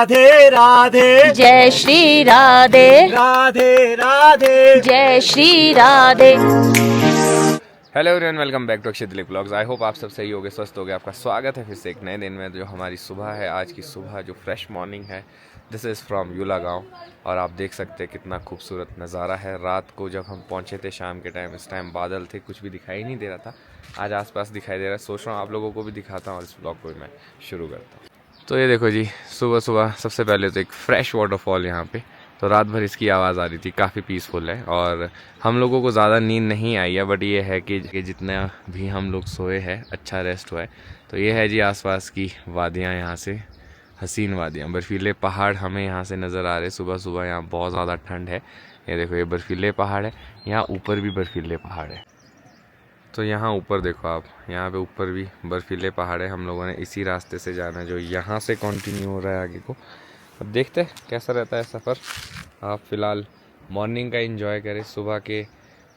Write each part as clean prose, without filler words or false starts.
राधे राधे जय श्री राधे राधे राधे जय Shri Radhe. Hello everyone, welcome back to Akshay Dilip blogs. I hope आप सब सही होगे, स्वस्थ होगे। आपका स्वागत है फिर से एक नए दिन में। जो हमारी सुबह है, आज की सुबह जो फ्रेश मॉर्निंग है, दिस इज़ फ्रॉम यूला गांव। और आप देख सकते हैं कितना खूबसूरत नज़ारा है। रात को जब हम पहुंचे थे शाम के टाइम, इस टाइम बादल थे, कुछ भी दिखाई नहीं दे रहा था। आज आसपास दिखाई दे रहा है। सोच रहा हूँ आप लोगों को भी दिखाता हूँ और इस ब्लॉग को भी मैं शुरू करता हूँ। तो ये देखो जी, सुबह सुबह सबसे पहले तो एक फ्रेश वाटरफॉल यहाँ पे। तो रात भर इसकी आवाज़ आ रही थी, काफ़ी पीसफुल है। और हम लोगों को ज़्यादा नींद नहीं आई है, बट ये है कि जितना भी हम लोग सोए हैं, अच्छा रेस्ट हुआ है। तो ये है जी आसपास की वादियाँ, यहाँ से हसीन वादियाँ, बर्फीले पहाड़ हमें यहाँ से नज़र आ रहे हैं। सुबह सुबह यहाँ बहुत ज़्यादा ठंड है। ये देखो, ये बर्फीले पहाड़ है, यहाँ ऊपर भी बर्फीले पहाड़ है। तो यहाँ ऊपर देखो आप, यहाँ पे ऊपर भी बर्फीले पहाड़ है। हम लोगों ने इसी रास्ते से जाना है जो यहाँ से कंटिन्यू हो रहा है आगे को। अब देखते हैं कैसा रहता है सफ़र। आप फ़िलहाल मॉर्निंग का एंजॉय करें। सुबह के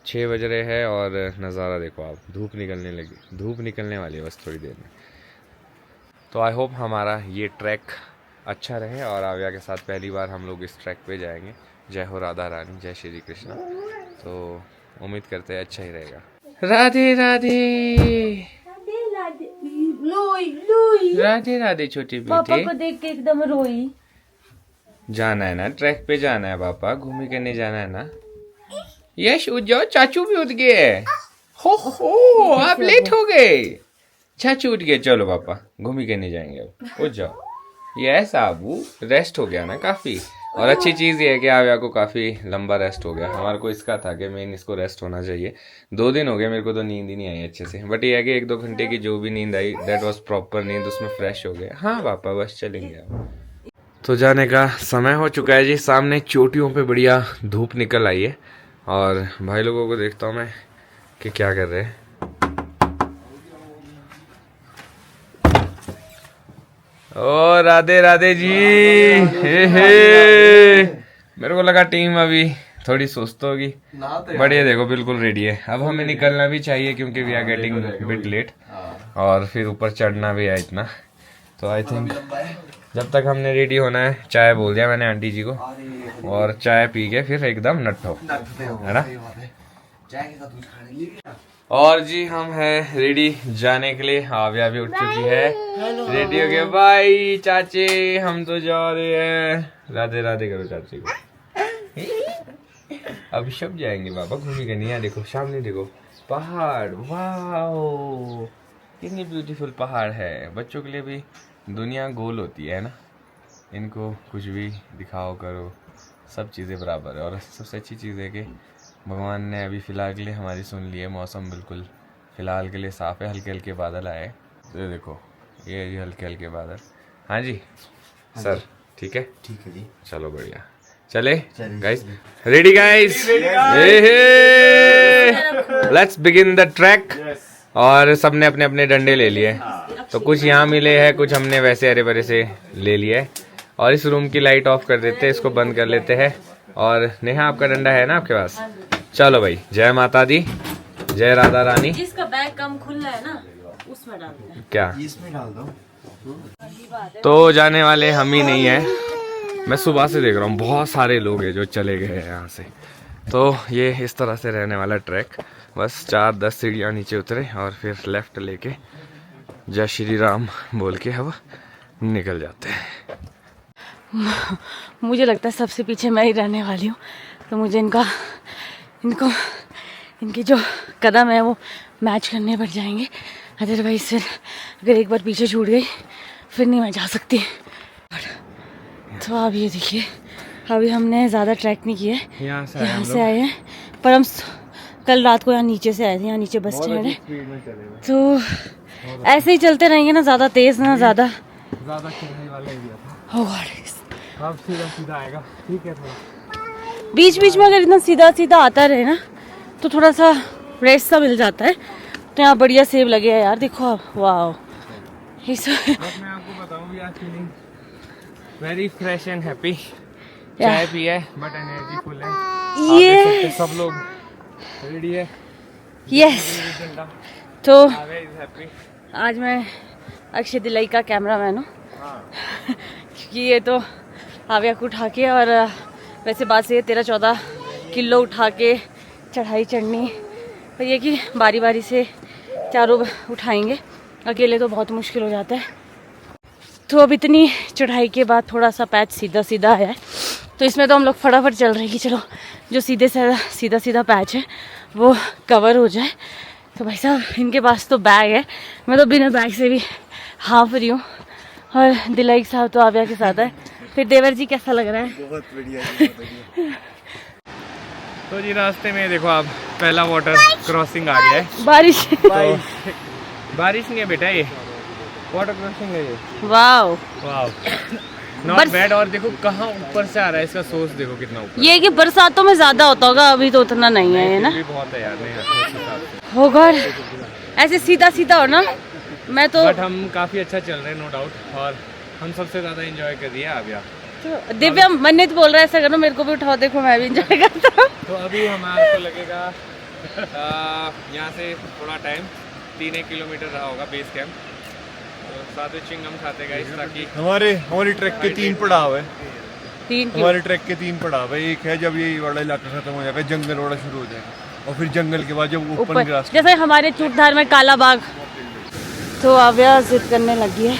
6 बज रहे हैं और नज़ारा देखो आप, धूप निकलने लगी, धूप निकलने वाली है बस थोड़ी देर में। तो आई होप हमारा ये ट्रैक अच्छा रहे। और आव्या के साथ पहली बार हम लोग इस ट्रैक पे जाएंगे। जय हो राधा रानी, जय श्री कृष्णा। तो उम्मीद करते हैं अच्छा ही रहेगा। राधे राधे राधे राधे छोटे पापा बेटे। को देख के एकदम रोई। जाना है ना ट्रैक पे, जाना है पापा, घूमी करने जाना है ना। यश उठ जाओ, चाचू भी उठ गए। हो आप लेट हो गए। चाचू उठ गए, चलो पापा घूमी करने जाएंगे। अब उठ जाओ। यस आबू, रेस्ट हो गया ना काफी। और अच्छी चीज़ ये है कि आव्या को काफ़ी लंबा रेस्ट हो गया। हमारे को इसका था कि मेन इसको रेस्ट होना चाहिए। 2 दिन हो गए मेरे को तो नींद ही नहीं आई अच्छे से। बट ये है कि 1-2 घंटे की जो भी नींद आई, दैट वाज प्रॉपर नींद, उसमें फ्रेश हो गए। हाँ पापा बस चलेंगे अब। तो जाने का समय हो चुका है जी। सामने चोटियों पे बढ़िया धूप निकल आई है। और भाई लोगों को देखता हूँ मैं कि क्या कर रहे हैं। ओ राधे राधे जी। हे मेरे को लगा टीम अभी थोड़ी सुस्त होगी, बट ये देखो बिल्कुल रेडी है। अब हमें निकलना भी चाहिए क्योंकि we are getting bit late. और फिर ऊपर चढ़ना भी है इतना। तो आई थिंक जब तक हमने रेडी होना है, चाय बोल दिया मैंने आंटी जी को, और चाय पी के फिर एकदम नट्ठो, है ना। और जी हम हैं रेडी जाने के लिए। आव्या भी उठ चुकी है, रेडी हो गया। बाय चाची, हम तो जा रहे हैं। राधे राधे करो चाची को। अभी सब जाएंगे बाबा घूमी करने। यहाँ देखो सामने देखो पहाड़, वाओ कितनी ब्यूटीफुल पहाड़ है। बच्चों के लिए भी दुनिया गोल होती है ना, इनको कुछ भी दिखाओ करो, सब चीज़ें बराबर है। और सबसे अच्छी चीज़ है कि भगवान ने अभी फ़िलहाल के लिए हमारी सुन ली है। मौसम बिल्कुल फ़िलहाल के लिए साफ़ है, हल्के हल्के बादल आए। तो ये देखो, ये जी हल्के हल्के बादल। हाँ जी सर, ठीक है जी। चलो बढ़िया, चले guys. Ready guys, let's begin the track. और सबने अपने अपने डंडे ले लिए। तो कुछ यहाँ मिले हैं, कुछ हमने वैसे हरे भरे से ले लिया है। और इस रूम की लाइट ऑफ कर देते हैं, इसको बंद कर लेते हैं। और नेहा आपका डंडा है ना आपके पास? चलो भाई, जय माता दी, जय राधा रानी। जिसका बैग कम खुला है ना, उसमें डालते हैं। क्या इसमें डाल दो। तो जाने वाले हम ही नहीं है। मैं सुबह से देख रहा हूँ बहुत सारे लोग हैं जो चले गए हैं यहाँ से। तो ये इस तरह से रहने वाला ट्रैक। बस 4-10 सीढ़ियाँ नीचे उतरे और फिर लेफ्ट लेके जय श्री राम बोल के अब निकल जाते हैं। मुझे लगता है सबसे पीछे मैं ही रहने वाली हूँ। तो मुझे इनके जो कदम है वो मैच करने पड़ जाएंगे। अदरवाइज फिर अगर एक बार पीछे छूट गई फिर नहीं मैं जा सकती। तो आप ये देखिए, अभी हमने ज़्यादा ट्रैक नहीं किया है, यहाँ से आए हैं। पर हम कल रात को यहाँ नीचे से आए थे, यहाँ नीचे बस स्टैंड है। तो ऐसे ही चलते रहेंगे ना, ज़्यादा तेज़ ना ज़्यादा चढ़ाई वाला एरिया था। Oh God, अब सीधा सीधा आएगा, ठीक है। थोड़ा बीच बीच में अगर इतना सीधा सीधा आता रहे ना तो थोड़ा सा रेस्ट सा मिल जाता है। तो यहाँ बढ़िया सेब लगे हैं यार, देखो आप, वाह। मैं आपको बताऊं भी आज feeling very fresh and happy. चाय पी है बट एनर्जी फुल है। ये सब लोग रेडी है। यस। तो आज मैं अक्षय दिलाई का कैमरामैन हूँ। कि ये तो आव्या को उठा के, और वैसे बात से 13-14 किलो उठा के चढ़ाई चढ़नी, पर ये कि बारी बारी से चारों उठाएंगे, अकेले तो बहुत मुश्किल हो जाता है। तो अब इतनी चढ़ाई के बाद थोड़ा सा पैच सीधा सीधा आया है, तो इसमें तो हम लोग फटाफट चल रहे हैं कि चलो जो सीधा सीधा पैच है वो कवर हो जाए। तो भाई साहब इनके पास तो बैग है, मैं तो बिना बैग से भी हाँफ रही हूँ, और दिलाई साहब तो आव्या के साथ है। फिर देवर जी कैसा लग रहा है? बहुत बढ़िया जी, बहुत बढ़िया। तो जी रास्ते में देखो आप पहला वाटर क्रॉसिंग आ गया है। बारिश बारिश नहीं है बेटा, ये वाटर क्रॉसिंग है ये। Wow wow not bad. और देखो कहाँ ऊपर से आ रहा है, इसका सोर्स देखो कितना ऊपर। ये कि बरसातों में ज्यादा होता होगा, अभी तो उतना नहीं है ना। भी बहुत है यार, नहीं उस हिसाब से होगा ऐसे सीधा सीधा हो ना। मैं तो बट हम काफी अच्छा चल रहे हैं नो डाउट, और हम सबसे ज्यादा एंजॉय कर रही है आव्या। तो दिव्या मन्नत बोल रहा है ऐसा करो मेरे को भी उठाओ, देखो मैं भी एंजॉय करता हूँ। तो अभी हमारे को लगेगा यहाँ से थोड़ा टाइम 3 किलोमीटर रहा होगा बेस कैंप। तो साथ में चिंगम खाते गाइस, ताकि हमारी ट्रैक के 3 पड़ाव है। 3 हमारे ट्रैक के 3 पड़ाव है। एक है जब ये वाला इलाका खत्म हो जाएगा, जंगल वाला शुरू हो जाएगा, और फिर जंगल के बाद जब ओपन ग्रास, जैसे हमारे चूटधार में काला बाग। तो आव्या जिद करने लगी है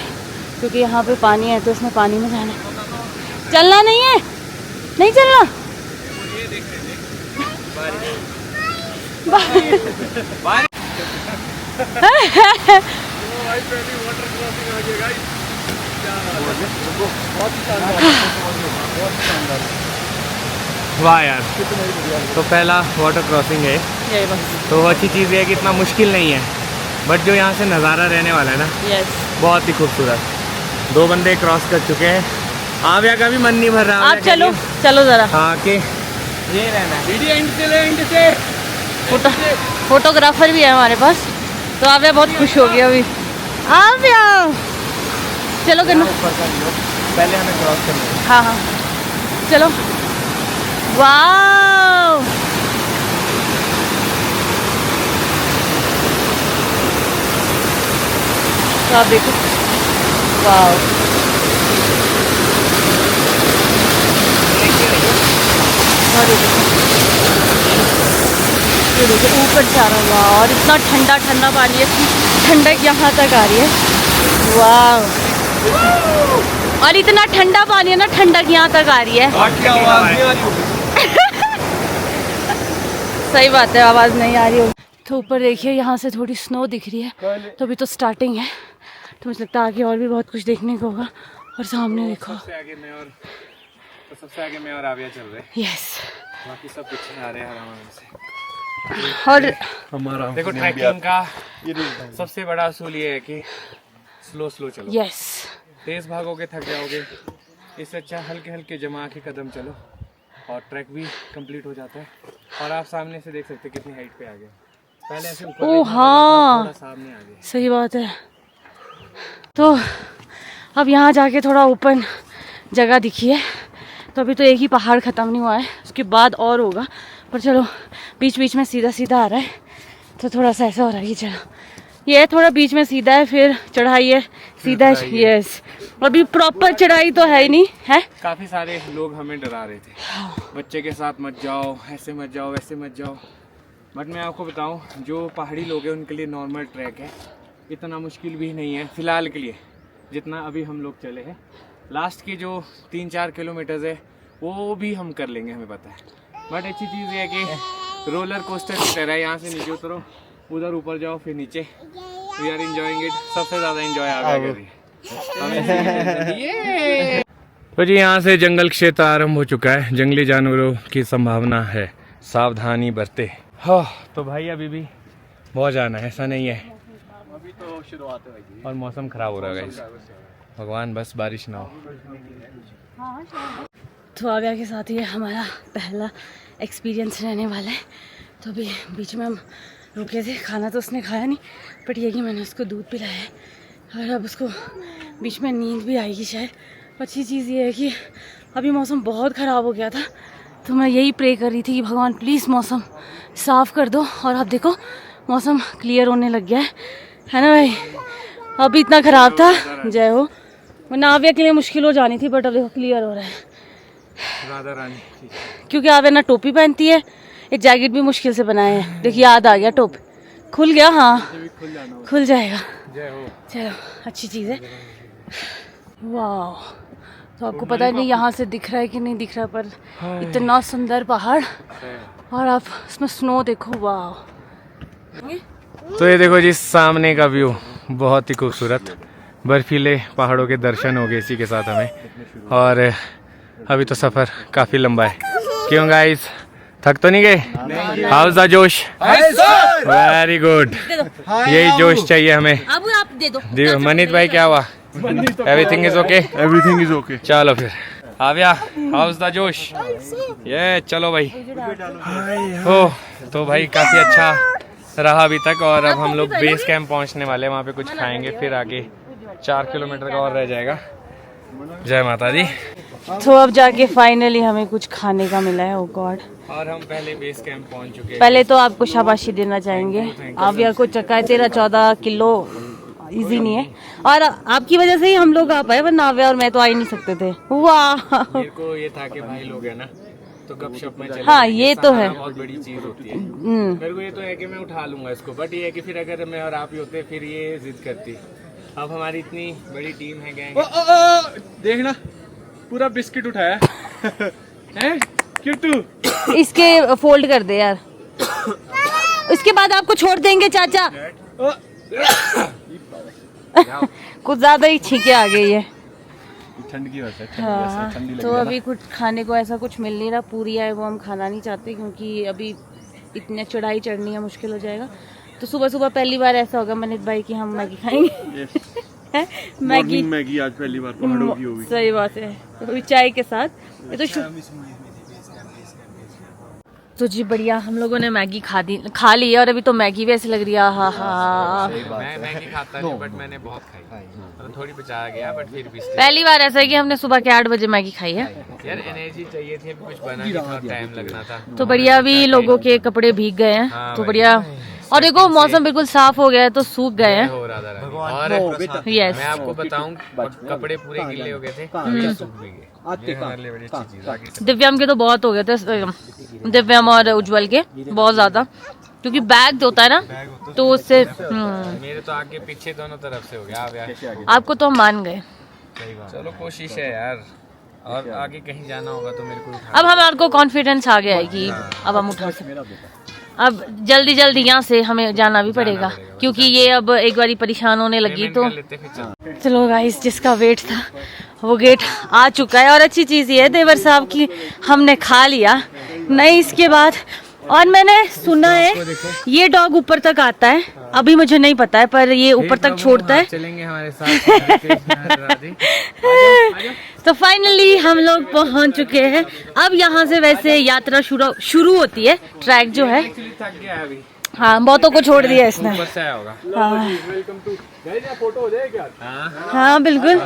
क्योंकि यहाँ पे पानी है, तो इसमें पानी में जाना है। चलना नहीं है, नहीं चलना। वाह यार, तो पहला वाटर क्रॉसिंग है। यही बस। तो अच्छी चीज़ ये है कि इतना मुश्किल नहीं है, बट जो यहाँ से नज़ारा रहने वाला है ना, यस बहुत ही खूबसूरत। 2 बंदे क्रॉस कर चुके हैं, आव्या का भी मन नहीं भर रहा। आप चलो चलो जरा। हाँ कि ये रहना है वीडियो एंड से फोटोग्राफर भी है हमारे पास, तो आव्या बहुत खुश हो गया अभी। आव्या चलो करना, पहले हमें क्रॉस करना है। हाँ हाँ चलो। वाओ तो आप देखो, वाओ ये देखो ऊपर जा रहा है। वाह, और इतना ठंडा ठंडा पानी है, ठंडक यहाँ तक आ रही है। वाह, और इतना ठंडा पानी है ना, ठंडक यहाँ तक आ रही है। सही बात है, आवाज़ नहीं आ रही हो। तो ऊपर देखिए यहाँ से थोड़ी स्नो दिख रही है, तो अभी तो स्टार्टिंग है, तो मुझे लगता है आगे और भी बहुत कुछ देखने को होगा। और सामने देखो, सबसे आगे मैं और आव्या चल रहे हैं, यस, बाकी सब पीछे आ रहे हैं आराम से। और हमारा देखो ट्रैकिंग का सबसे बड़ा असूल ये है कि स्लो चलो। यस, तेज भागोगे थक जाओगे, इससे अच्छा हल्के हल्के जमा के कदम चलो, और ट्रैक भी कंप्लीट हो जाता है। और आप सामने से देख सकते कितनी हाइट पे आ गए, पहले ऐसे ऊपर ओ हाँ, थोड़ा सामने आ गए। सही बात है। तो अब यहाँ जाके थोड़ा ओपन जगह दिखी है, तो अभी तो एक ही पहाड़ ख़त्म नहीं हुआ है, उसके बाद और होगा, पर चलो बीच बीच में सीधा सीधा आ रहा है, तो थोड़ा सा ऐसा हो रहा है कि चलो ये थोड़ा बीच में सीधा है, फिर चढ़ाई है, सीधा है। यस, अभी प्रॉपर चढ़ाई तो है ही नहीं है। काफ़ी सारे लोग हमें डरा रहे थे, बच्चे के साथ मत जाओ, ऐसे मत जाओ, वैसे मत जाओ, बट मैं आपको बताऊं, जो पहाड़ी लोग हैं उनके लिए नॉर्मल ट्रैक है, इतना मुश्किल भी नहीं है फ़िलहाल के लिए, जितना अभी हम लोग चले हैं। लास्ट के जो 3-4 किलोमीटर्स है वो भी हम कर लेंगे, हमें पता है। बट अच्छी चीज़ ये है कि रोलर कोस्टर की तरह, यहाँ से नीचे उतरो, उधर ऊपर जाओ, फिर नीचे। वी आर एंजॉयिंग इट, सबसे ज़्यादा एंजॉय आ गया। तो जी यहाँ से जंगल क्षेत्र आरंभ हो चुका है, जंगली जानवरों की संभावना है, सावधानी बरते। हाँ, तो भाई अभी भी बहुत जाना है, ऐसा नहीं है, अभी तो शुरुआत है और मौसम खराब हो रहा है गाइस, भगवान बस बारिश ना हो। तो आव्या के साथ ये हमारा पहला एक्सपीरियंस रहने वाला है। तो अभी बीच में हम रुके थे, खाना तो उसने खाया नहीं, बट ये कि मैंने उसको दूध पिलाया है, और अब उसको बीच में नींद भी आएगी शायद। अच्छी चीज़ ये है कि अभी मौसम बहुत ख़राब हो गया था, तो मैं यही प्रे कर रही थी कि भगवान प्लीज़ मौसम साफ़ कर दो, और अब देखो मौसम क्लियर होने लग गया है ना भाई। अभी इतना ख़राब था, जय हो, नाव्या के लिए मुश्किल हो जानी थी, बट अब देखो क्लियर हो रहा है। राधा रानी क्योंकि आव्या ना टोपी पहनती है, ये जैकेट भी मुश्किल से बनाए हैं। देखिए याद आ गया, टोपी खुल गया। हाँ खुल जाएगा। जय हो। चलो अच्छी चीज़ है। वाह, तो आपको पता नहीं यहाँ से दिख रहा है कि नहीं दिख रहा, पर इतना सुंदर पहाड़, और आप इसमें स्नो देखो। वाह, तो ये देखो जी सामने का व्यू, बहुत ही खूबसूरत बर्फीले पहाड़ों के दर्शन हो गए इसी के साथ हमें। और अभी तो सफ़र काफ़ी लंबा है। क्यों गाइस, थक तो नहीं गए? हाउस द जोश? वेरी गुड, यही जोश चाहिए हमें। अब आप दे दो। मनीत भाई क्या हुआ? Everything is okay? Everything is okay. चलो फिर आव्या, हाउस द जोश? ये चलो भाई। ओ तो भाई काफ़ी अच्छा रहा अभी तक, और अब हम लोग बेस कैंप पहुंचने वाले हैं। वहाँ पे कुछ खाएंगे, फिर आगे 4 किलोमीटर का और रह जाएगा। जय माता दी। तो अब जाके फाइनली हमें कुछ खाने का मिला है। ओ गॉड, और हम पहले बेस कैंप पहुंच चुके हैं। पहले तो आपको शाबाशी देना चाहेंगे, आव्या को चक्का है 13-14 किलो, इजी नहीं है, और आपकी वजह से ही हम लोग आ पाए, वरना आव्या और मैं तो आ ही नहीं सकते थे। वाह, मेरे को ये था कि भाई लोग है ना, तो गपशप में चले। हाँ ये तो है। बहुत बड़ी चीज होती है। मेरे को ये तो है कि मैं उठा लूंगा इसको, बट ये है कि फिर अगर मैं और आप ही होते फिर ये जिद करती। अब हमारी इतनी बड़ी टीम है, गैंग। देखना पूरा बिस्किट उठाया हैं किट्टू। इसके फोल्ड कर दे यार, इसके बाद आपको छोड़ देंगे चाचा। कुछ ज्यादा ही छींके आ गई है। ठंड की वजह से हाँ, तो अभी कुछ खाने को ऐसा कुछ मिल नहीं रहा। पूरी है वो हम खाना नहीं चाहते, क्योंकि अभी इतनी चढ़ाई चढ़नी है, मुश्किल हो जाएगा। तो सुबह सुबह पहली बार ऐसा होगा मनीत भाई कि हम मैगी खाएंगे। मैगी आज पहली बार पहाड़ों की होगी। सही बात है, तो चाय के साथ। ये तो तो जी बढ़िया, हम लोगों ने मैगी खा ली है, और अभी तो मैगी भी ऐसी लग रही है। हाँ हाँ, मैं मैगी खाता नहीं, बट मैंने बहुत खाई, तो थोड़ी बचा गया, बट फिर भी पहली बार ऐसा है कि हमने सुबह के 8 बजे मैगी खाई है। यार एनर्जी चाहिए थी, अभी कुछ बना नहीं था, टाइम लगना था। तो बढ़िया, अभी लोगों के कपड़े भीग गए हैं, तो बढ़िया। और देखो मौसम बिल्कुल साफ हो गया है, तो सूख गए हैं। हो रहा था। और यस, मैं आपको बताऊं, कपड़े पूरे गीले हो गए थे, अभी सूख भी गए। ये हमारे लिए बड़ी अच्छी चीज़ है। दिव्यम के तो बहुत हो गए थे, दिव्यम और उज्जवल के बहुत ज्यादा, क्योंकि बैग होता है ना, तो उससे मेरे तो आगे पीछे दोनों तरफ से हो गया। आपको तो हम मान गए। चलो कोशिश है यार, और आगे कहीं जाना होगा तो मेरे को अब हमारे को कॉन्फिडेंस आ गया है कि अब हम उठा सकते। अब जल्दी जल्दी यहाँ से हमें जाना भी पड़ेगा, क्योंकि ये अब एक बारी परेशान होने लगी। तो चलो गाइस, जिसका वेट था वो गेट आ चुका है, और अच्छी चीज़ ये है देवर साहब की हमने खा लिया नहीं इसके बाद। और मैंने सुना है ये डॉग ऊपर तक आता है, अभी मुझे नहीं पता है, पर ये ऊपर तक छोड़ता है। चलेंगे हमारे साथ। तो फाइनली हम लोग पहुंच चुके हैं। अब यहाँ से वैसे यात्रा शुरू होती है, ट्रैक जो है। थक गया अभी। हाँ, बहुतों को छोड़ दिया इसने। ऊपर से आया होगा। हाँ, हाँ बिल्कुल।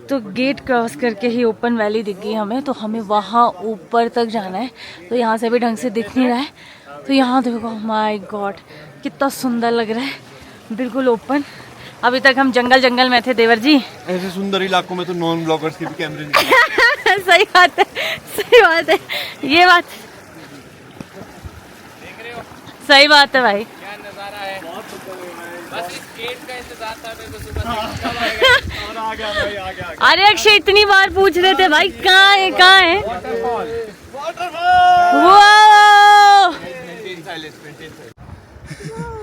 तो गेट क्रॉस करके ही ओपन वैली दिख गई हमें, तो हमें वहाँ ऊपर तक जाना है। तो यहाँ से भी ढंग से दिख नहीं रहा है, तो यहाँ देखो, माय गॉड कितना सुंदर लग रहा है, बिल्कुल ओपन। अभी तक हम जंगल में थे देवर जी। ऐसे सुंदर इलाकों में तो नॉन ब्लॉगर्स के भी कैमरे नहीं। सही बात है, सही बात है, ये बात सही बात है भाई। क्या नजारा है, बस इस गेट का इंतजार था मेरे को सुबह से। अरे अक्षय इतनी बार पूछ रहे थे भाई, कहाँ है कहाँ है।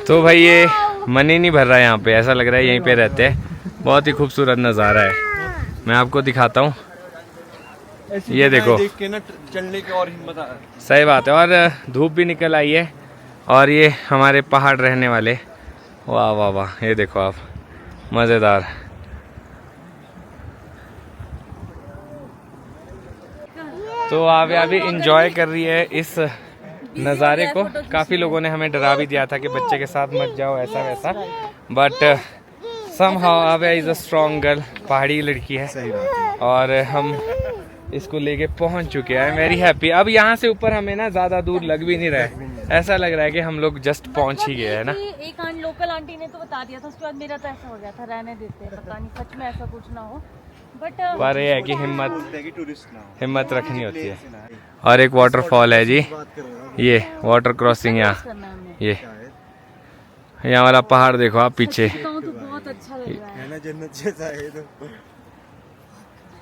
तो भाई ये मन ही नहीं भर रहा है यहाँ पे, ऐसा लग रहा है यहीं पे रहते हैं। बहुत ही खूबसूरत नज़ारा है, मैं आपको दिखाता हूँ। ये देखो, देख के ना चलने की और हिम्मत आ रहा है। सही बात है। और धूप भी निकल आई है, और ये हमारे पहाड़ रहने वाले, वाह वाह वाह, ये देखो आप, मज़ेदार। तो आव्या भी इंजॉय कर रही है इस नज़ारे को। काफ़ी लोगों ने हमें डरा भी दिया था कि बच्चे के साथ मत जाओ, ऐसा वैसा, बट समहाउ आव्या इज़ अ स्ट्रॉन्ग गर्ल, पहाड़ी लड़की है। सही बात है। और हम इसको लेके पहुंच चुके हैं, वेरी हैप्पी। अब यहाँ से ऊपर हमें ना ज़्यादा दूर लग भी नहीं रहा है, ऐसा लग रहा है कि हम लोग जस्ट पहुंच ही गए हैं ना। एक लोकल आंटी ने तो बता दिया था, उसके बाद मेरा तो ऐसा हो गया था रहने देते हैं, पता नहीं सच में ऐसा कुछ ना हो, बट पर ये है कि हिम्मत रखनी होती है। और एक वाटरफॉल है जी, ये वाटर क्रॉसिंग यहाँ, ये यहाँ वाला पहाड़ देखो आप पीछे, तो बहुत अच्छा लग रहा है।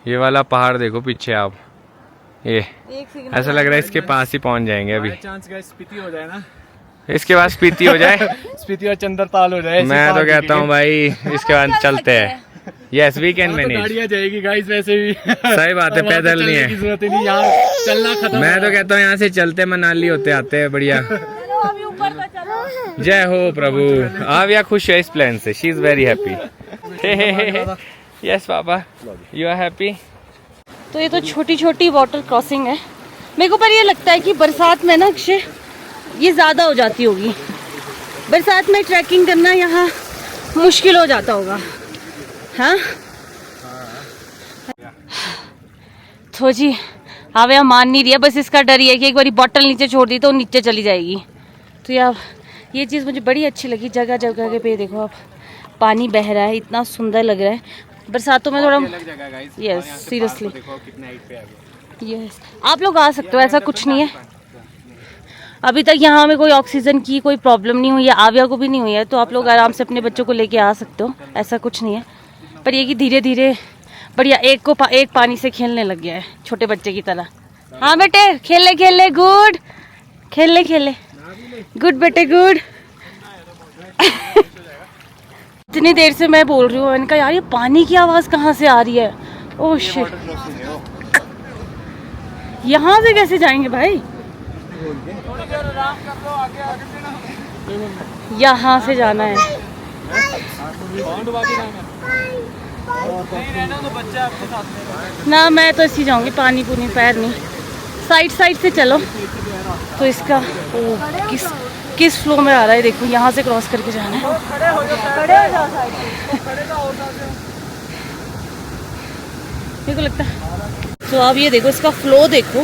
ये वाला पहाड़ देखो पीछे आप, ये ऐसा लग रहा है इसके पास ही पहुंच जाएंगे अभी। चांस गाइस स्पीति हो जाए ना, इसके बाद स्पीति हो जाए, स्पीति और चंद्रताल हो जाए। मैं तो कहता हूँ भाई इसके बाद चलते हैं। Yes we can manage. गाड़ियाँ जाएगी गाइस वैसे भी। सही बात है, पैदल नहीं है, जरूरत ही नहीं, यहाँ चलना खत्म। मैं तो कहता हूँ यहाँ से चलते मनाली होते आते हैं, बढ़िया। जय हो प्रभु। आविया खुश है इस प्लान से, she is very happy. Yes papa, you are happy. तो ये तो छोटी छोटी वाटर क्रॉसिंग है, मेरे को पर ये लगता है कि बरसात में ना अक्षय ये ज़्यादा हो जाती होगी, बरसात में ट्रैकिंग करना यहाँ मुश्किल हो जाता होगा। हाँ तो जी आविया मान नहीं रही है, बस इसका डर ही है कि एक बार बॉटल नीचे छोड़ दी तो नीचे चली जाएगी। तो यार ये चीज़ मुझे बड़ी अच्छी लगी, जगह जगह के पे देखो आप पानी बह रहा है, इतना सुंदर लग रहा है। बरसातों में थोड़ा यस सीरियसली यस आप लोग आ सकते हो, ऐसा कुछ नहीं है। अभी तक यहाँ में कोई ऑक्सीजन की कोई प्रॉब्लम नहीं हुई है, आविया को भी नहीं हुई है, तो आप लोग आराम से अपने बच्चों को लेके आ सकते हो, ऐसा कुछ नहीं है। पर ये कि धीरे धीरे बढ़िया एक पानी से खेलने लग गया है छोटे बच्चे की तरह। हाँ बेटे खेल ले गुड, खेल ले गुड बेटे गुड। इतनी देर से मैं बोल रही हूँ, मैंने कहा यार ये पानी की आवाज़ कहाँ से आ रही है। ओह शिट, यहाँ से कैसे जाएंगे भाई, यहाँ से जाना है ना। मैं तो ऐसी जाऊंगी, पानी पूनी पैर नहीं, साइड से चलो। तो इसका किस फ्लो में आ रहा है देखो, यहाँ से क्रॉस करके जाना है। मेरे को लगता है तो आप ये देखो, इसका फ्लो देखो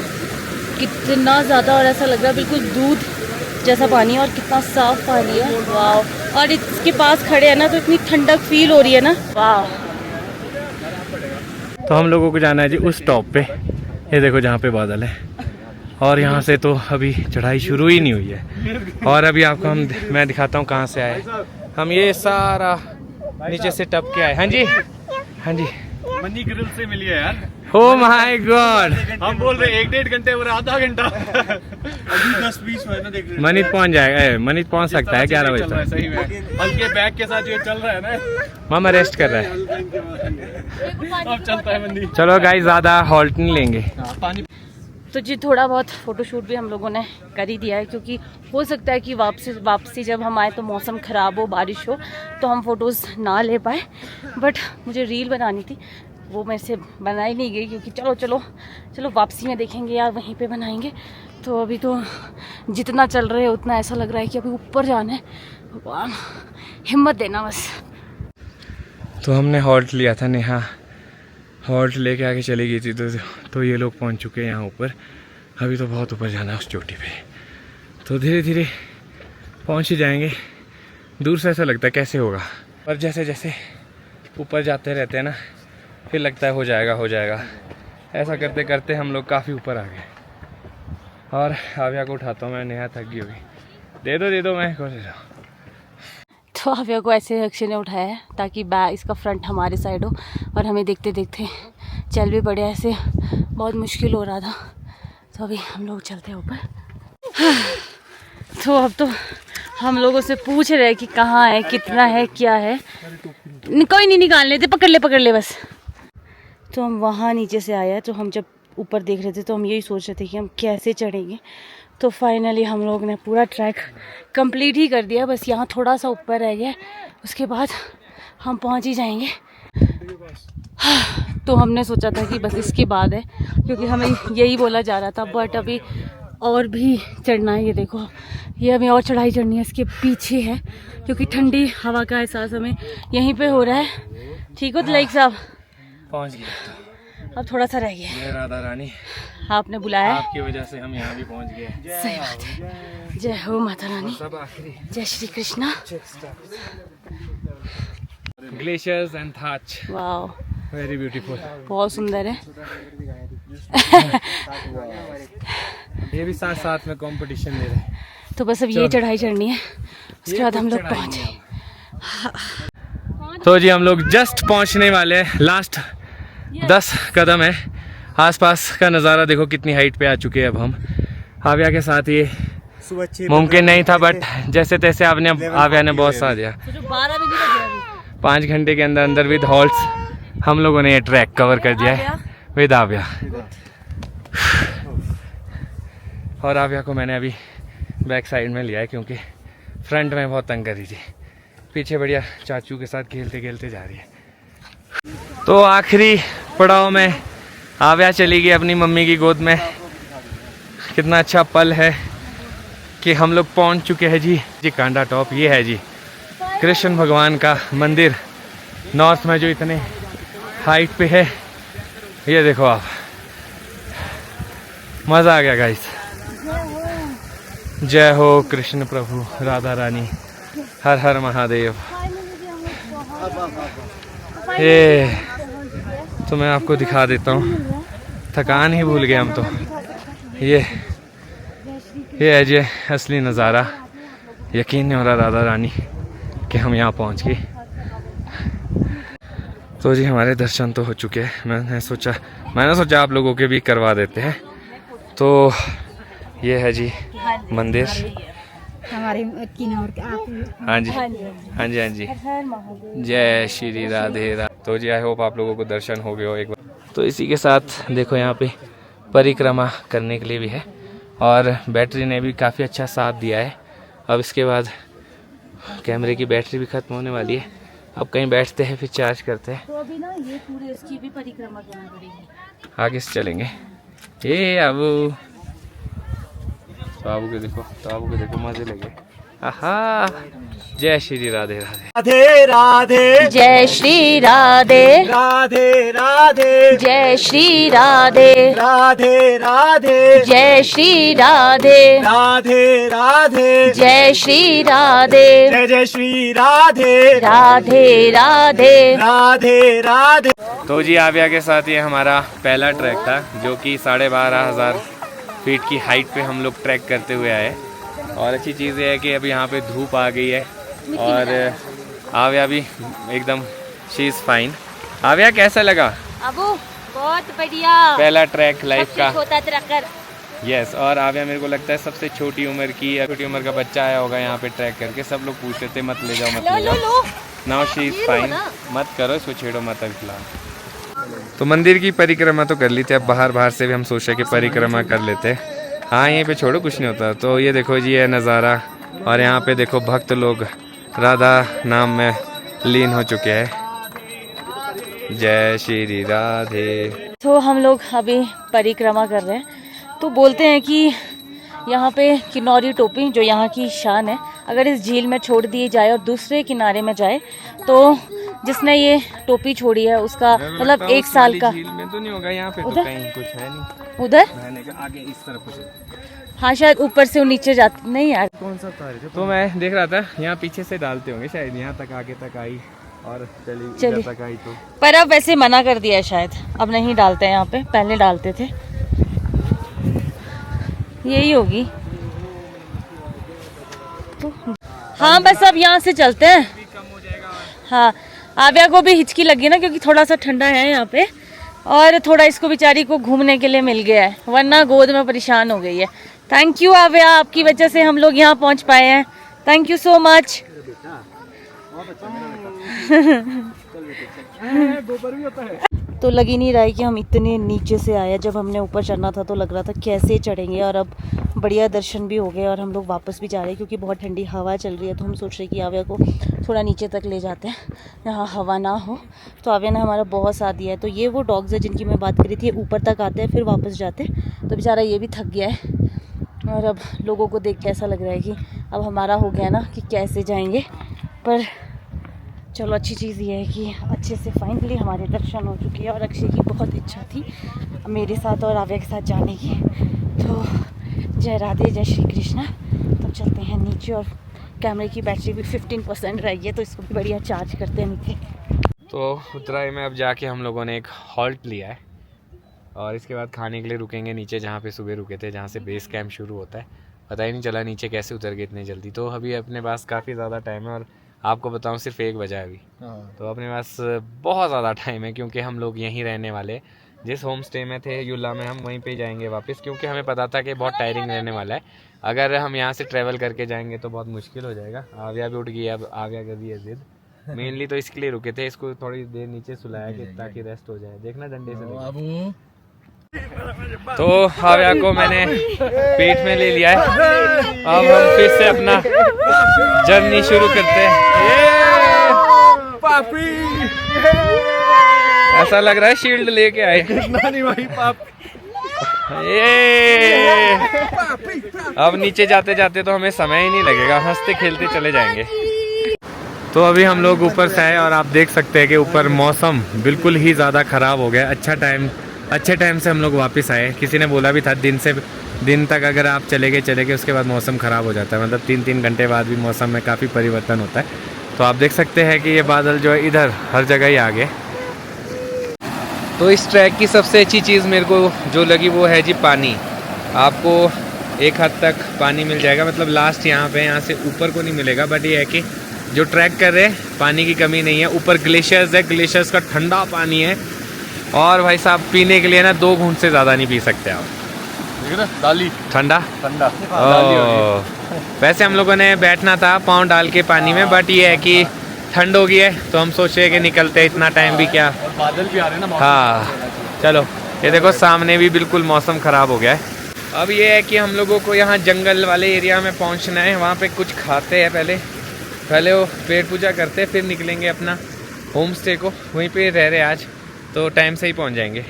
कितना ज़्यादा, और ऐसा लग रहा है बिल्कुल दूध जैसा पानी है, और कितना साफ पानी है। वाह, और इसके पास खड़े हैं ना तो इतनी ठंडक फील हो रही है ना, वाह। तो हम लोगों को जाना है जी उस टॉप पे, ये देखो जहाँ पे बादल है, और यहाँ से तो अभी चढ़ाई शुरू ही नहीं हुई है। और अभी आपको मैं दिखाता हूँ कहाँ से आए हम। ये सारा नीचे से टप के आए। हाँ जी हाँ जी, मनी ग्रिल से मिली है यार। ओ माय गॉड, हम बोल रहे 1-1.5 घंटे और आधा घंटा। अभी 10-20 है ना, देख रहे मनीष पहुँच जाएगा, मनीष पहुँच सकता है 11 बजे तक। सही में हल्के बैग के साथ जो चल रहा है ना, मामा रेस्ट कर रहा है। अब चलता है मंदी। चलो गाइस, ज़्यादा हॉल्ट नहीं लेंगे। पानी तो जी थोड़ा बहुत फ़ोटोशूट भी हम लोगों ने कर ही दिया है, क्योंकि हो सकता है कि वापसी जब हम आए तो मौसम ख़राब हो, बारिश हो, तो हम फ़ोटोज़ ना ले पाए। बट मुझे रील बनानी थी, वो मेरे से बनाई नहीं गई, क्योंकि चलो वापसी में देखेंगे यार, वहीं पे बनाएंगे। तो अभी तो जितना चल रहे हैं उतना ऐसा लग रहा है कि अभी ऊपर जाना है। भगवान हिम्मत देना बस। तो हमने हॉल्ट लिया था, नेहा हॉल्ट लेके आगे चली गई थी, तो ये लोग पहुंच चुके हैं यहाँ ऊपर। अभी तो बहुत ऊपर जाना है उस चोटी पे, तो धीरे धीरे पहुंच ही जाएंगे। दूर से ऐसा लगता है कैसे होगा, पर जैसे जैसे ऊपर जाते रहते हैं ना, फिर लगता है हो जाएगा। ऐसा करते करते हम लोग काफ़ी ऊपर आ गए। और आविया को उठाता हूँ मैं, नेहा थक गई होगी। दे दो मैं को दे रहा हूँ। तो आविया को ऐसे अक्षय ने उठाया है ताकि इसका फ्रंट हमारे साइड हो, और हमें देखते देखते चल भी पड़े, ऐसे बहुत मुश्किल हो रहा था। तो अभी हम लोग चलते हैं ऊपर। तो अब तो हम लोगों से पूछ रहे हैं कि कहाँ है, कितना है, क्या है। कोई नहीं, निकाल लेते, पकड़ ले बस। तो हम वहाँ नीचे से आया, तो हम जब ऊपर देख रहे थे तो हम यही सोच रहे थे कि हम कैसे चढ़ेंगे। तो फाइनली हम लोग ने पूरा ट्रैक कंप्लीट ही कर दिया, बस यहाँ थोड़ा सा ऊपर रह गया, उसके बाद हम पहुँच ही जाएंगे। तो हमने सोचा था कि बस इसके बाद है, क्योंकि हमें यही बोला जा रहा था। बट अभी और भी चढ़ना है, ये देखो ये हमें और चढ़ाई चढ़नी है, इसके पीछे है, क्योंकि ठंडी हवा का एहसास हमें यहीं पे हो रहा है। ठीक हो दिलाइक साहब? पहुँच गया। अब थोड़ा सा रह गया है। जय राधा रानी, आपने बुलाया है। आपकी वजह से हम यहाँ भी पहुँच गए। सही बात है। जय हो माता रानी, सब आखिरी जय Shri Krishna. Glaciers and thach, wow, very beautiful. बहुत सुंदर है। ये भी साथ साथ में कंपटीशन ले रहे हैं। तो बस अब ये चढ़ाई चढ़नी है, उसके बाद हम लोग पहुँचे। तो जी हम लोग जस्ट पहुंचने वाले हैं, लास्ट 10 कदम है। आसपास का नज़ारा देखो कितनी हाइट पे आ चुके हैं अब हम। आव्या के साथ ये मुमकिन नहीं था, बट जैसे तैसे आव्या ने बहुत साथ दिया। 5 घंटे के अंदर अंदर विद हॉल्ट्स हम लोगों ने ये ट्रैक कवर कर दिया है विद आव्या। और आव्या को मैंने अभी बैक साइड में लिया है क्योंकि फ्रंट में बहुत तंग कर रही थी। पीछे बढ़िया चाचू के साथ खेलते खेलते जा रही है। तो आखिरी पड़ाव में आव्या चली गई अपनी मम्मी की गोद में। कितना अच्छा पल है कि हम लोग पहुंच चुके हैं जी कांडा टॉप। ये है जी कृष्ण भगवान का मंदिर नॉर्थ में जो इतने हाइट पे है। ये देखो आप, मज़ा आ गया गाइस। जय हो कृष्ण प्रभु राधा रानी, हर हर महादेव। ये तो मैं आपको दिखा देता हूँ, थकान ही भूल गए हम तो। ये है जी असली नज़ारा। यकीन नहीं हो रहा राधा रानी कि हम यहाँ पहुँच गए। तो जी हमारे दर्शन तो हो चुके हैं। मैंने सोचा आप लोगों के भी करवा देते हैं। तो ये है जी मंदिर हमारे हाँ जी हाँ जी हाँ जी। जय श्री राधे राधे। तो जी आई होप आप लोगों को दर्शन हो गए हो एक बार। तो इसी के साथ देखो यहाँ पे परिक्रमा करने के लिए भी है और बैटरी ने भी काफ़ी अच्छा साथ दिया है। अब इसके बाद कैमरे की बैटरी भी ख़त्म होने वाली है। अब कहीं बैठते हैं फिर चार्ज करते हैं। तो अभी ना ये पूरे इसकी भी परिक्रमा करनी पड़ेगी। आगे से चलेंगे। ये बाबू के देखो मजे लगे। आहा, जय श्री राधे राधे। राधे राधे जय श्री राधे राधे राधे जय श्री राधे राधे राधे जय श्री राधे राधे राधे जय श्री राधे जय जय श्री राधे राधे राधे राधे राधे। तो जी आव्या के साथ ये हमारा पहला ट्रैक था जो कि 12,500 फीट की हाइट पे हम लोग ट्रैक करते हुए आए। और अच्छी चीज़ ये है कि अभी यहाँ पे धूप आ गई है और आव्या भी एकदम शी इज़ फाइन। आव्या कैसा लगा? अबू बहुत बढ़िया, पहला ट्रैक लाइफ का। होता ट्रैकर। यस, और आव्या मेरे को लगता है सबसे छोटी उम्र का बच्चा आया होगा यहाँ पे ट्रैक करके। सब लोग पूछते थे मत ले जाओ मत ले जाओ। नाउ शी इज़ फाइन, मत करो इसको, छेड़ो मत अभी फिलहाल। तो मंदिर की परिक्रमा तो कर ली थी, अब बाहर से भी हम सोचे कि परिक्रमा कर लेते। हाँ यहीं पे छोड़ो, कुछ नहीं होता। तो ये देखो जी ये नज़ारा, और यहाँ पे देखो भक्त लोग राधा नाम में लीन हो चुके हैं। जय श्री राधे। तो हम लोग अभी परिक्रमा कर रहे हैं। तो बोलते हैं कि यहाँ पे किन्नौरी टोपी जो यहाँ की शान है, अगर इस झील में छोड़ दी जाए और दूसरे किनारे में जाए तो जिसने ये टोपी छोड़ी है उसका मतलब 1 साल का। झील में तो नहीं होगा, यहाँ पे तो उधर? कहीं कुछ है नहीं। उधर बहने का आगे इस तरफ कुछ है। हाँ शायद ऊपर से नीचे जाते नहीं यार। कौन सा तार है? तो मैं देख रहा था यहाँ पीछे से डालते होंगे शायद, यहाँ तक आगे तक आई और चली इधर तक आई। तो पर अब वैसे मना कर दिया है शायद, अब नहीं डालते हैं यहाँ पे, पहले डालते थे। यही होगी तो। हाँ बस अब यहाँ से चलते हैं। हाँ आव्या को भी हिचकी लगी ना क्योंकि थोड़ा सा ठंडा है यहाँ पे, और थोड़ा इसको बेचारी को घूमने के लिए मिल गया है, वरना गोद में परेशान हो गई है। थैंक यू आव्या, आपकी वजह से हम लोग यहाँ पहुँच पाए हैं। Thank you so much. तो लग ही नहीं रहा है कि हम इतने नीचे से आए। जब हमने ऊपर चढ़ना था तो लग रहा था कैसे चढ़ेंगे, और अब बढ़िया दर्शन भी हो गए और हम लोग वापस भी जा रहे हैं क्योंकि बहुत ठंडी हवा चल रही है। तो हम सोच रहे हैं कि आव्या को थोड़ा नीचे तक ले जाते हैं जहाँ हवा ना हो। तो आव्या ने हमारा बहुत साथ दिया है। तो ये वो डॉग्स है जिनकी मैं बात करी थी, ऊपर तक आते हैं फिर वापस जाते। तो बेचारा ये भी थक गया है, और अब लोगों को देख के ऐसा लग रहा है कि अब हमारा हो गया ना कि कैसे जाएंगे, पर चलो अच्छी चीज़ ये है कि अच्छे से फाइनली हमारे दर्शन हो चुके हैं और अक्षय की बहुत इच्छा थी मेरे साथ और आव्या के साथ जाने की। तो जय राधे जय श्री कृष्णा। तो चलते हैं नीचे और कैमरे की बैटरी भी 15% रह गई है तो इसको भी बढ़िया चार्ज करते हैं नीचे। तो उतराई में अब जाके हम लोगों ने एक हॉल्ट लिया है और इसके बाद खाने के लिए रुकेंगे नीचे जहाँ पे सुबह रुके थे, जहाँ से बेस कैंप शुरू होता है। पता ही नहीं चला नीचे कैसे उतर गए इतनी जल्दी। तो अभी अपने पास काफ़ी ज़्यादा टाइम है और आपको बताऊं सिर्फ 1 बजा है अभी। तो अपने पास बहुत ज़्यादा टाइम है क्योंकि हम लोग यहीं रहने वाले। जिस होम स्टे में थे युला में, हम वहीं पे जाएंगे वापस क्योंकि हमें पता था कि बहुत टायरिंग रहने वाला है। अगर हम यहाँ से ट्रैवल करके जाएंगे तो बहुत मुश्किल हो जाएगा। आव्या भी उठ गई, अब आव्या कर रही है जिद। मेनली तो इसके लिए रुके थे, इसको थोड़ी देर नीचे सुलाया कि ताकि रेस्ट हो जाए। देखना डंडे से तो आव्या को मैंने पेट में ले लिया है। अब हम फिर से अपना जर्नी शुरू करते हैं। पापी ऐसा लग रहा है शील्ड लेके आए। नानी भाई पापी। ये अब नीचे जाते जाते तो हमें समय ही नहीं लगेगा, हंसते खेलते चले जाएंगे। तो अभी हम लोग ऊपर से आए और आप देख सकते हैं कि ऊपर मौसम बिल्कुल ही ज़्यादा ख़राब हो गया। अच्छे टाइम से हम लोग वापस आए। किसी ने बोला भी था दिन तक अगर आप चले गए उसके बाद मौसम ख़राब हो जाता है। मतलब 3 घंटे बाद भी मौसम में काफ़ी परिवर्तन होता है। तो आप देख सकते हैं कि ये बादल जो है इधर हर जगह ही आ गए। तो इस ट्रैक की सबसे अच्छी चीज़ मेरे को जो लगी वो है जी पानी। आपको एक हद तक पानी मिल जाएगा, मतलब लास्ट यहाँ से ऊपर को नहीं मिलेगा। बट ये है कि जो ट्रैक कर रहे हैं पानी की कमी नहीं है। ऊपर ग्लेशियर्स है, ग्लेशियर्स का ठंडा पानी है और भाई साहब पीने के लिए ना 2 घूंट से ज़्यादा नहीं पी सकते आप। ठंडा वैसे हम लोगों ने बैठना था पाँव डाल के पानी में, बट ये है कि ठंड हो गई है तो हम सोच रहे हैं कि निकलते इतना टाइम भी क्या। और बादल भी आ रहे हैं ना। हाँ चलो, ये देखो सामने भी बिल्कुल मौसम ख़राब हो गया है। अब ये है कि हम लोगों को यहाँ जंगल वाले एरिया में पहुँचना है। वहाँ पे कुछ खाते हैं, पहले वो पेट पूजा करते हैं, फिर निकलेंगे अपना होम स्टे को। वहीं पे रह रहे आज तो टाइम से ही पहुँच जाएंगे।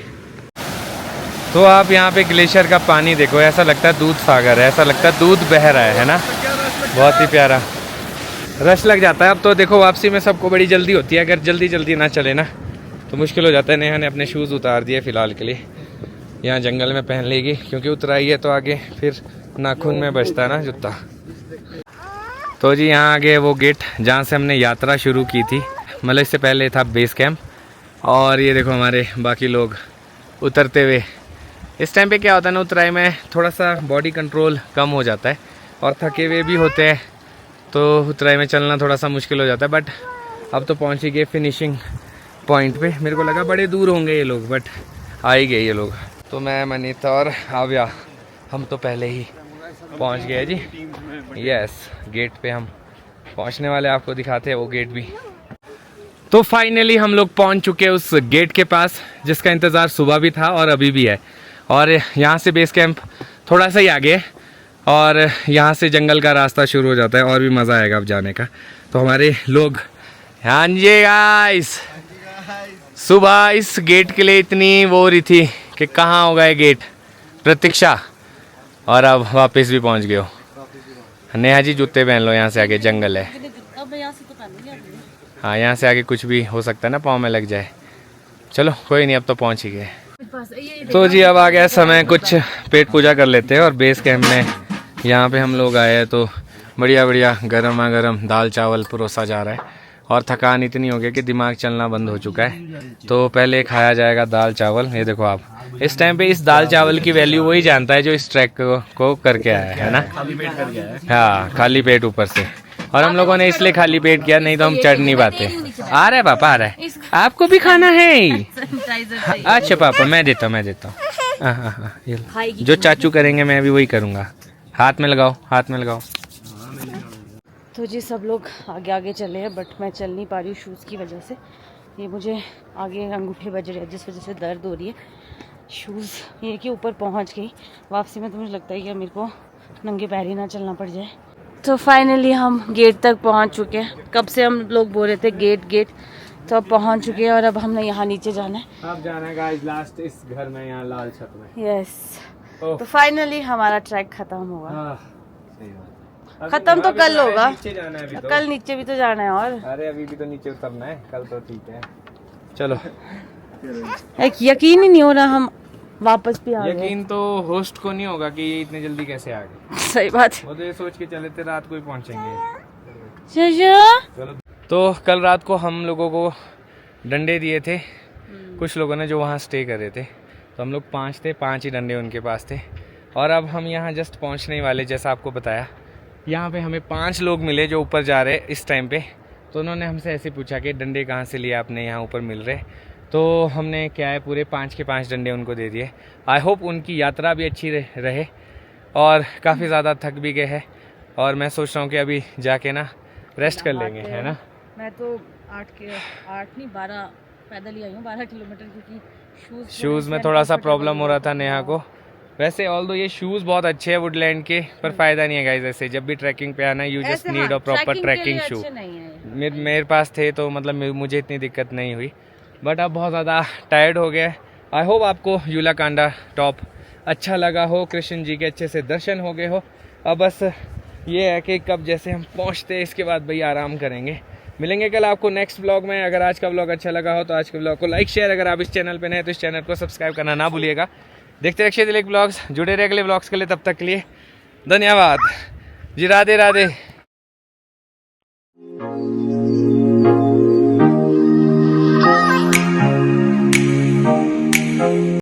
तो आप यहाँ पे ग्लेशियर का पानी देखो, ऐसा लगता है दूध सागर है, ऐसा लगता है दूध बह रहा है ना। बहुत ही प्यारा, रश लग जाता है। अब तो देखो वापसी में सबको बड़ी जल्दी होती है, अगर जल्दी ना चले ना तो मुश्किल हो जाता है। नेहा ने अपने शूज़ उतार दिए फ़िलहाल के लिए, यहाँ जंगल में पहन लेगी क्योंकि उतराई है तो आगे फिर नाखून में बचता है ना जूता। तो जी यहाँ आगे वो गेट जहाँ से हमने यात्रा शुरू की थी, मतलब इससे पहले था बेस कैंप। और ये देखो हमारे बाकी लोग उतरते हुए। इस टाइम पे क्या होता है ना, उतराई में थोड़ा सा बॉडी कंट्रोल कम हो जाता है और थके हुए भी होते हैं, तो उतराई में चलना थोड़ा सा मुश्किल हो जाता है। बट अब तो पहुँच ही गए फिनिशिंग पॉइंट पे। मेरे को लगा बड़े दूर होंगे ये लोग, बट आ ही गए ये लोग। तो मैं मनीता और आव्या हम तो पहले ही पहुँच गए जी। यस, गेट पे हम पहुँचने वाले, आपको दिखाते हैं वो गेट भी। तो फाइनली हम लोग पहुँच चुके हैं उस गेट के पास जिसका इंतज़ार सुबह भी था और अभी भी है। और यहाँ से बेस कैंप थोड़ा सा ही आगे है और यहाँ से जंगल का रास्ता शुरू हो जाता है और भी मज़ा आएगा अब जाने का। तो हमारे लोग, हाँ जी गाइस, सुबह इस गेट के लिए इतनी वो हो रही थी कि कहाँ होगा ये गेट, प्रतीक्षा, और अब वापस भी पहुँच गए हो। नेहा जी जूते पहन लो, यहाँ से आगे जंगल है। हाँ यहाँ से आगे कुछ भी हो सकता है ना, पाँव में लग जाए। चलो कोई नहीं, अब तो पहुँच ही गए। तो जी अब आ गया समय कुछ पेट पूजा कर लेते हैं। और बेस कैंप में यहाँ पे हम लोग आए हैं तो बढ़िया गर्मा गर्म दाल चावल परोसा जा रहा है और थकान इतनी हो गई कि दिमाग चलना बंद हो चुका है। तो पहले खाया जाएगा दाल चावल। ये देखो आप, इस टाइम पे इस दाल चावल की वैल्यू वही जानता है जो इस ट्रैक को करके आया है ना। खाली पेट करके आया है। हाँ खाली पेट ऊपर से, और हम लोगों ने इसलिए खाली पेट किया, नहीं तो हम चढ़ नहीं पाते। आ रहा है पापा, आ रहा है, आपको भी खाना है? अच्छा पापा मैं देता हूँ। जो चाचू करेंगे मैं भी वही करूँगा। हाथ में लगाओ, हाथ में लगाओ। तो जी सब लोग आगे चले हैं, बट मैं चल नहीं पा रही हूँ शूज़ की वजह से। ये मुझे आगे अंगूठे बज रहे हैं जिस वजह से दर्द हो रही है। शूज़ ये कि ऊपर पहुँच गई, वापसी में तो मुझे लगता है कि मेरे को नंगे पैर ही ना चलना पड़ जाए। तो फाइनली हम गेट तक पहुँच चुके हैं। कब से हम लोग बोल रहे थे गेट, तो अब पहुँच चुके हैं और अब हमने यहाँ नीचे जाना है। अब जाना है गाइस लास्ट इस घर में, यहाँ लाल छत में। यस, तो फाइनली हमारा ट्रैक ख़त्म हुआ। खत्म तो कल होगा, नीचे जाना है अभी तो। कल नीचे भी तो जाना है। और अरे अभी भी तो नीचे उतरना है, कल तो ठीक है। चलो। एक यकीन ही नहीं हो रहा हम वापस भी आ गए। यकीन तो होस्ट को नहीं होगा कि ये इतने जल्दी कैसे आ गए। सही बात है। वो तो ये सोच के चले थे रात को ही पहुंचेंगे। चलो तो कल रात को हम लोगों को डंडे दिए थे कुछ लोगों ने जो वहाँ स्टे कर रहे थे। तो हम लोग 5 थे, 5 ही डंडे उनके पास थे। और अब हम यहाँ जस्ट पहुँचने ही वाले, जैसा आपको बताया। यहाँ पे हमें 5 लोग मिले जो ऊपर जा रहे इस टाइम पे। तो उन्होंने हमसे ऐसे पूछा कि डंडे कहाँ से लिए आपने, यहाँ ऊपर मिल रहे। तो हमने क्या है पूरे 5 के 5 डंडे उनको दे दिए। आई होप उनकी यात्रा भी अच्छी रहे और काफ़ी ज़्यादा थक भी गए हैं। और मैं सोच रहा हूँ कि अभी जाके ना रेस्ट कर लेंगे, है ना। मैं तो 8 नहीं 12 पैदल ही आई हूँ, 12 किलोमीटर, क्योंकि शूज़ में थोड़ा सा प्रॉब्लम हो रहा था नेहा को। वैसे ऑल्दो ये शूज़ बहुत अच्छे हैं वुडलैंड के, पर फ़ायदा नहीं है गाइस। ऐसे जब भी ट्रैकिंग पे आना you just need a proper trekking shoe. मेरे पास थे तो मतलब मुझे इतनी दिक्कत नहीं हुई। बट अब बहुत ज़्यादा टायर्ड हो गया। आई होप आपको यूलाकांडा टॉप अच्छा लगा हो, कृष्ण जी के अच्छे से दर्शन हो गए हो। अब बस ये है कि कब जैसे हम पहुँचते हैं इसके बाद भाई आराम करेंगे। मिलेंगे कल आपको नेक्स्ट व्लॉग में। अगर आज का व्लॉग अच्छा लगा हो तो आज के व्लॉग को लाइक शेयर, अगर आप इस चैनल पे नए तो इस चैनल को सब्सक्राइब करना ना भूलिएगा। देखते रहिए दिलीप व्लॉग्स, जुड़े रहे अगले व्लॉग्स के लिए। तब तक के लिए धन्यवाद जी, राधे राधे।